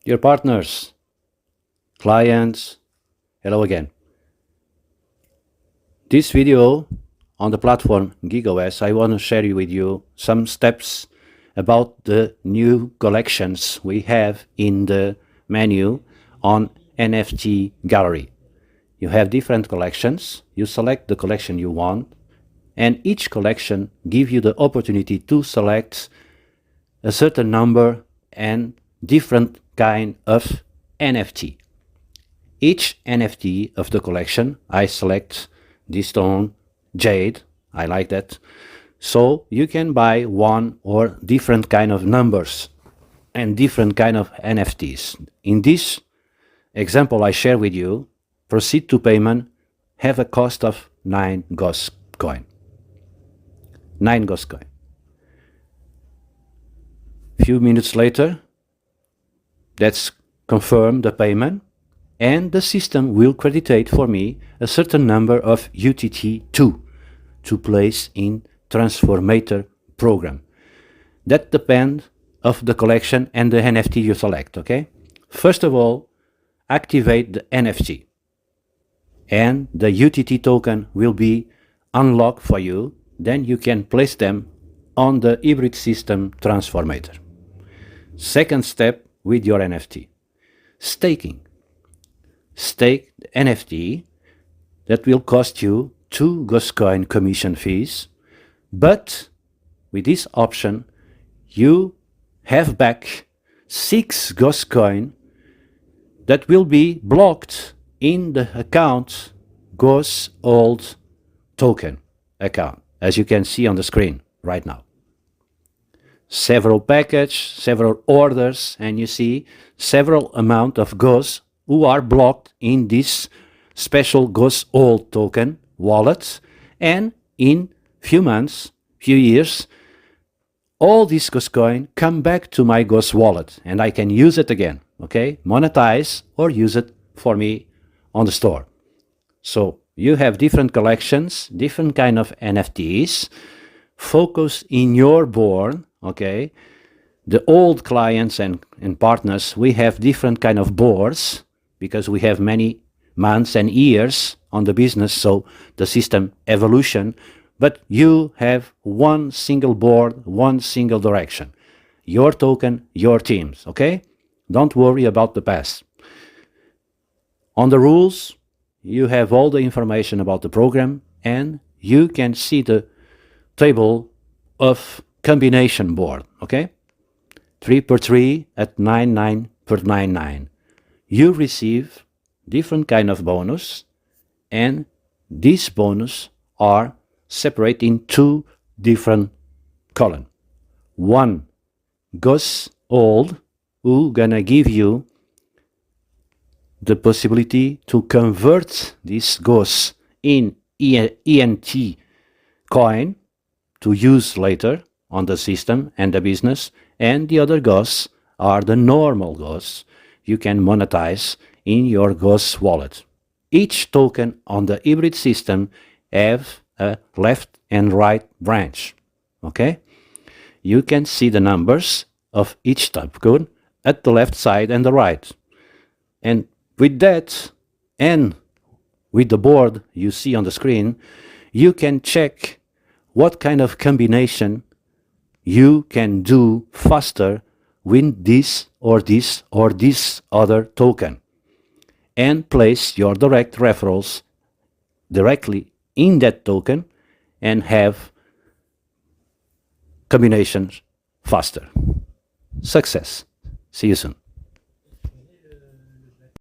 Dear partners, clients, hello again. This video on the platform GigaOS, I want to share with you some steps about the new collections we have in the menu on NFT Gallery. You have different collections, you select the collection you want, and each collection gives you the opportunity to select a certain number and different kind of NFT. Each NFT of the collection, I select this stone, jade, I like that. So you can buy one or different kind of numbers and different kind of NFTs. In this example I share with you, proceed to payment have a cost of 9 Ghost coin. 9 Ghost coin. Few minutes later, let's confirm the payment, and the system will creditate for me a certain number of UTT2 to place in Transformator program. That depends of the collection and the NFT you select, okay? First of all, activate the NFT, and the UTT token will be unlocked for you. Then you can place them on the hybrid system Transformator. Second step with your NFT, staking. Stake the NFT that will cost you 2 Ghost coin commission fees, but with this option you have back 6 Ghost coin that will be blocked in the account Ghost old token account, as you can see on the screen right now. Several package, several orders, and you see several amount of Ghosts who are blocked in this special Ghost old token wallet, and in few months, few years, all these Ghost coin come back to my Ghost wallet and I can use it again, okay? Monetize or use it for me on the store. So you have different collections, different kind of NFTs. Focus in your board, okay? The old clients and partners, we have different kind of boards because we have many months and years on the business, so the system evolution, but you have one single board, one single direction. Your token, your teams, okay? Don't worry about the past. On the rules, you have all the information about the program, and you can see the table of combination board, okay? 3 per 3 at 99 per 99. You receive different kind of bonus, and these bonus are separated in 2 different columns. One Ghost old, who gonna give you the possibility to convert this Ghost in ENT coin to use later on the system and the business, and the other Ghosts are the normal Ghosts you can monetize in your Ghost wallet. Each token on the hybrid system have a left and right branch, okay? You can see the numbers of each token at the left side and the right. And with that, and with the board you see on the screen, you can check what kind of combination you can do faster with this or this or this other token, and place your direct referrals directly in that token and have combinations faster. Success. See you soon.